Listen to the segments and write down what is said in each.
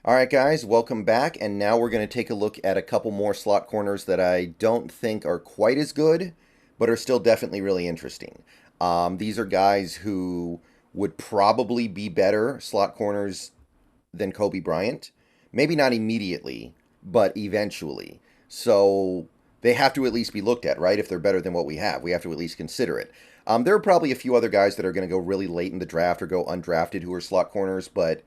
All right, guys, welcome back. And now we're going to take a look at a couple more slot corners that I don't think are quite as good, but are still definitely really interesting. These are guys who would probably be better slot corners than Kobe Bryant. Maybe not immediately, but eventually. So they have to at least be looked at, right? If they're better than what we have, we have to at least consider it. There are probably a few other guys that are going to go really late in the draft or go undrafted who are slot corners, but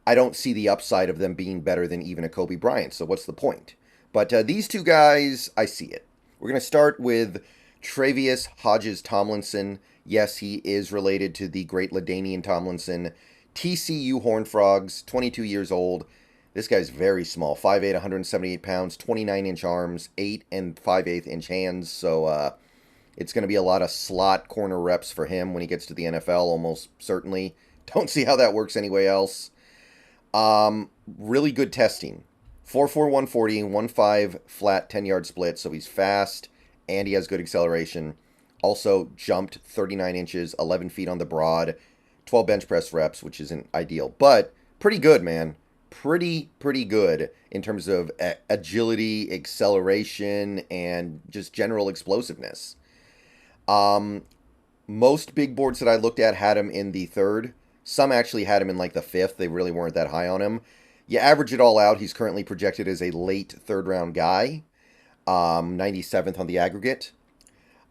I don't see the upside of them being better than even a Kobe Bryant. So what's the point? But these two guys, I see it. We're going to start with Travius Hodges Tomlinson. Yes, he is related to the great LaDainian Tomlinson. TCU Horned Frogs, 22 years old. This guy's very small, 5'8", 178 pounds, 29-inch arms, 8 and 5/8 inch hands. So it's going to be a lot of slot corner reps for him when he gets to the NFL, almost certainly. Don't see how that works anywhere else. Really good testing. 4.4, 140, 1.5 flat 10-yard split, so he's fast and he has good acceleration. Also jumped 39 inches, 11 feet on the broad, 12 bench press reps, which isn't ideal, but pretty good, man. Pretty good in terms of agility, acceleration, and just general explosiveness. Most big boards that I looked at had him in the third. Some actually had him in like the fifth. They really weren't that high on him. You average it all out, he's currently projected as a late third round guy, 97th on the aggregate.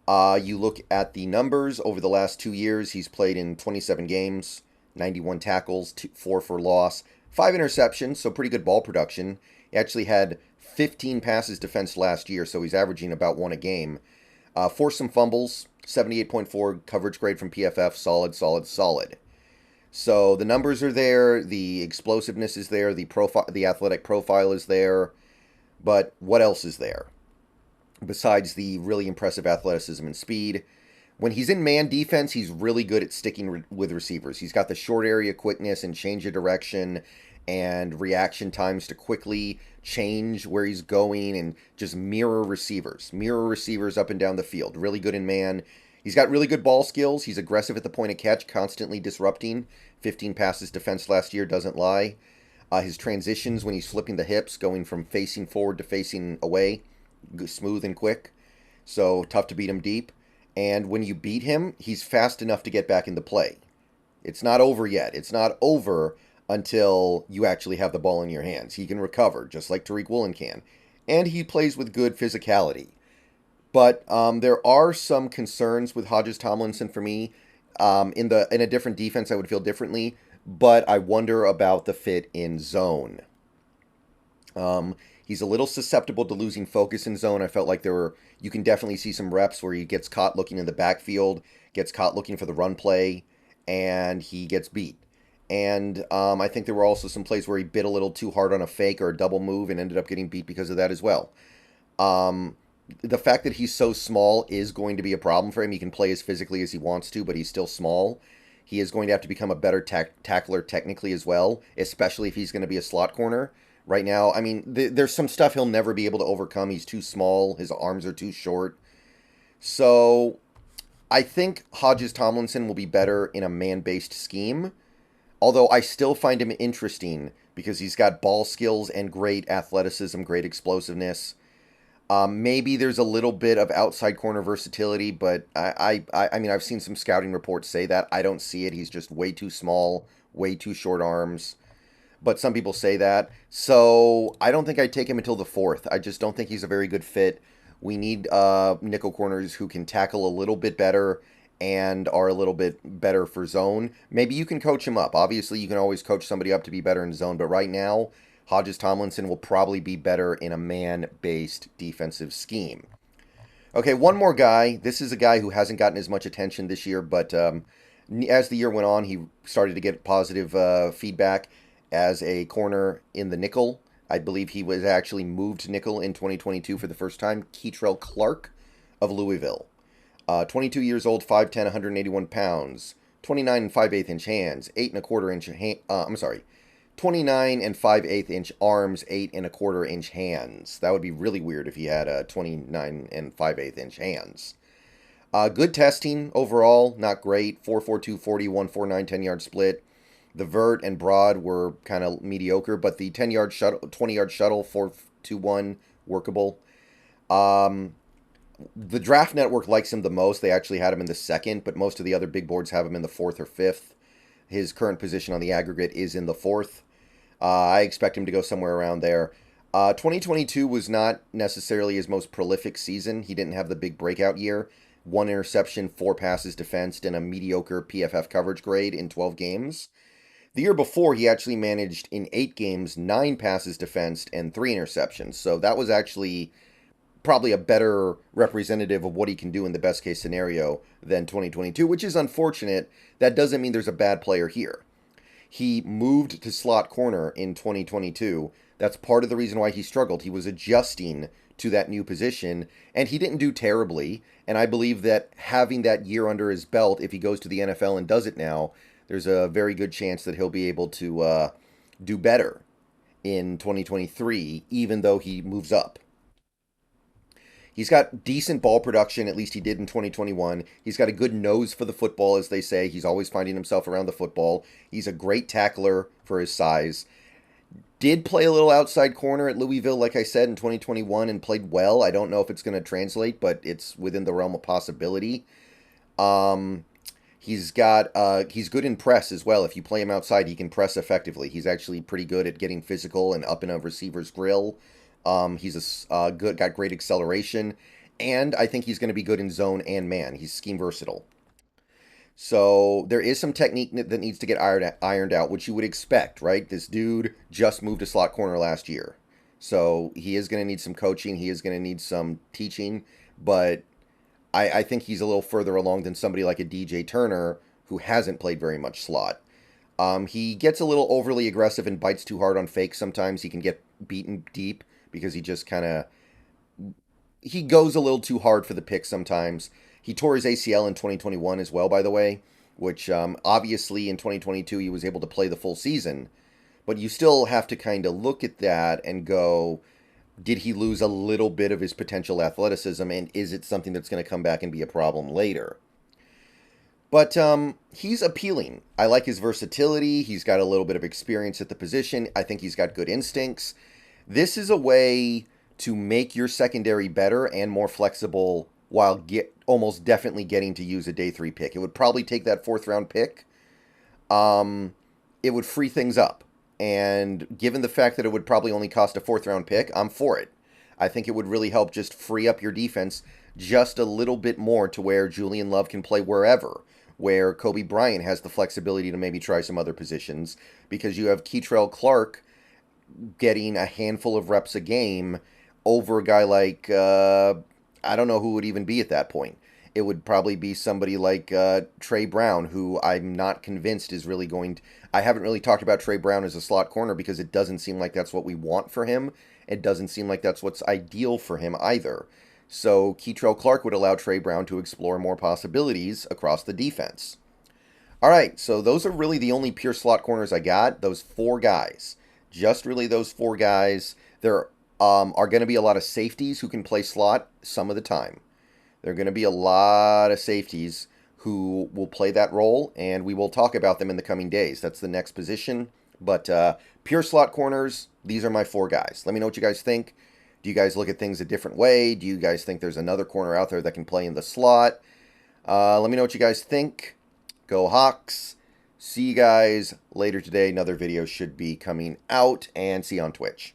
You look at the numbers over the last 2 years, he's played in 27 games, 91 tackles, 4 for loss, 5 interceptions, so pretty good ball production. He actually had 15 passes defensed last year, so he's averaging about 1 a game. Forced some fumbles, 78.4 coverage grade from PFF, solid. So the numbers are there, the explosiveness is there, the athletic profile is there, but what else is there besides the really impressive athleticism and speed? When he's in man defense, he's really good at sticking with receivers. He's got the short area quickness and change of direction and reaction times to quickly change where he's going and just mirror receivers up and down the field. Really good in man. He's got really good ball skills. He's aggressive at the point of catch, constantly disrupting. 15 passes defense last year, doesn't lie. His transitions when he's flipping the hips, going from facing forward to facing away, smooth and quick. So tough to beat him deep. And when you beat him, he's fast enough to get back into play. It's not over yet. It's not over until you actually have the ball in your hands. He can recover, just like Tariq Woolen can. And he plays with good physicality. But there are some concerns with Hodges Tomlinson for me. In a different defense, I would feel differently. But I wonder about the fit in zone. He's a little susceptible to losing focus in zone. I felt like you can definitely see some reps where he gets caught looking in the backfield, gets caught looking for the run play, and he gets beat. And I think there were also some plays where he bit a little too hard on a fake or a double move and ended up getting beat because of that as well. The fact that he's so small is going to be a problem for him. He can play as physically as he wants to, but he's still small. He is going to have to become a better tackler technically as well, especially if he's going to be a slot corner. Right now, I mean, there's some stuff he'll never be able to overcome. He's too small. His arms are too short. So I think Hodges Tomlinson will be better in a man-based scheme, although I still find him interesting because he's got ball skills and great athleticism, great explosiveness. Maybe there's a little bit of outside corner versatility, but I mean, I've seen some scouting reports say that. I don't see it. He's just way too small, way too short arms. But some people say that. So I don't think I'd take him until the fourth. I just don't think he's a very good fit. We need nickel corners who can tackle a little bit better and are a little bit better for zone. Maybe you can coach him up. Obviously, you can always coach somebody up to be better in zone. But right now, Hodges Tomlinson will probably be better in a man-based defensive scheme. Okay, one more guy. This is a guy who hasn't gotten as much attention this year, but as the year went on, he started to get positive feedback as a corner in the nickel. I believe he was actually moved to nickel in 2022 for the first time. Kei'Trel Clark of Louisville. 22 years old, 5'10", 181 pounds, 29 and 5/8 inch hands, 8 and a quarter inch 29 and 5/8 inch arms, 8 and a quarter inch hands. That would be really weird if he had 29 and 5/8 inch hands. Good testing overall, not great. 4.42 40, 1.49 10-yard split. The vert and broad were kind of mediocre, but the 10-yard shuttle, 20-yard shuttle, 4-2-1, workable. Um, the Draft Network likes him the most. They actually had him in the second, but most of the other big boards have him in the fourth or fifth. His current position on the aggregate is in the fourth. I expect him to go somewhere around there. 2022 was not necessarily his most prolific season. He didn't have the big breakout year. 1 interception, 4 passes defensed, and a mediocre PFF coverage grade in 12 games. The year before, he actually managed in 8 games, 9 passes defensed, and 3 interceptions. So that was actually probably a better representative of what he can do in the best case scenario than 2022, which is unfortunate. That doesn't mean there's a bad player here. He moved to slot corner in 2022. That's part of the reason why he struggled. He was adjusting to that new position, and he didn't do terribly. And I believe that having that year under his belt, if he goes to the NFL and does it now, there's a very good chance that he'll be able to do better in 2023, even though he moves up. He's got decent ball production, at least he did in 2021. He's got a good nose for the football, as they say. He's always finding himself around the football. He's a great tackler for his size. Did play a little outside corner at Louisville, like I said, in 2021 and played well. I don't know if it's going to translate, but it's within the realm of possibility. He's good in press as well. If you play him outside, he can press effectively. He's actually pretty good at getting physical and up in a receiver's grill. He's got great acceleration, and I think he's going to be good in zone and man. He's scheme versatile. So there is some technique that needs to get ironed out, which you would expect, right? This dude just moved to slot corner last year. So he is going to need some coaching. He is going to need some teaching. But I think he's a little further along than somebody like a DJ Turner who hasn't played very much slot. He gets a little overly aggressive and bites too hard on fakes sometimes. He can get beaten deep because he goes a little too hard for the pick sometimes. He tore his ACL in 2021 as well, by the way, which obviously in 2022 he was able to play the full season. But you still have to kind of look at that and go, did he lose a little bit of his potential athleticism, and is it something that's going to come back and be a problem later? But he's appealing. I like his versatility. He's got a little bit of experience at the position. I think he's got good instincts. This is a way to make your secondary better and more flexible while almost definitely getting to use a day 3 pick. It would probably take that 4th round pick. It would free things up. And given the fact that it would probably only cost a 4th round pick, I'm for it. I think it would really help just free up your defense just a little bit more to where Julian Love can play wherever, where Kobe Bryant has the flexibility to maybe try some other positions, because you have Kei'Trel Clark getting a handful of reps a game over a guy like, I don't know who would even be at that point. It would probably be somebody like Trey Brown, who I'm not convinced is really going to... I haven't really talked about Trey Brown as a slot corner because it doesn't seem like that's what we want for him. It doesn't seem like that's what's ideal for him either. So Kei'Trel Clark would allow Trey Brown to explore more possibilities across the defense. All right, so those are really the only pure slot corners I got. Those 4 guys. Just really those 4 guys. There are going to be a lot of safeties who can play slot some of the time. There are going to be a lot of safeties who will play that role, and we will talk about them in the coming days. That's the next position. But pure slot corners, these are my 4 guys. Let me know what you guys think. Do you guys look at things a different way? Do you guys think there's another corner out there that can play in the slot? Let me know what you guys think. Go Hawks. See you guys later today. Another video should be coming out, and see you on Twitch.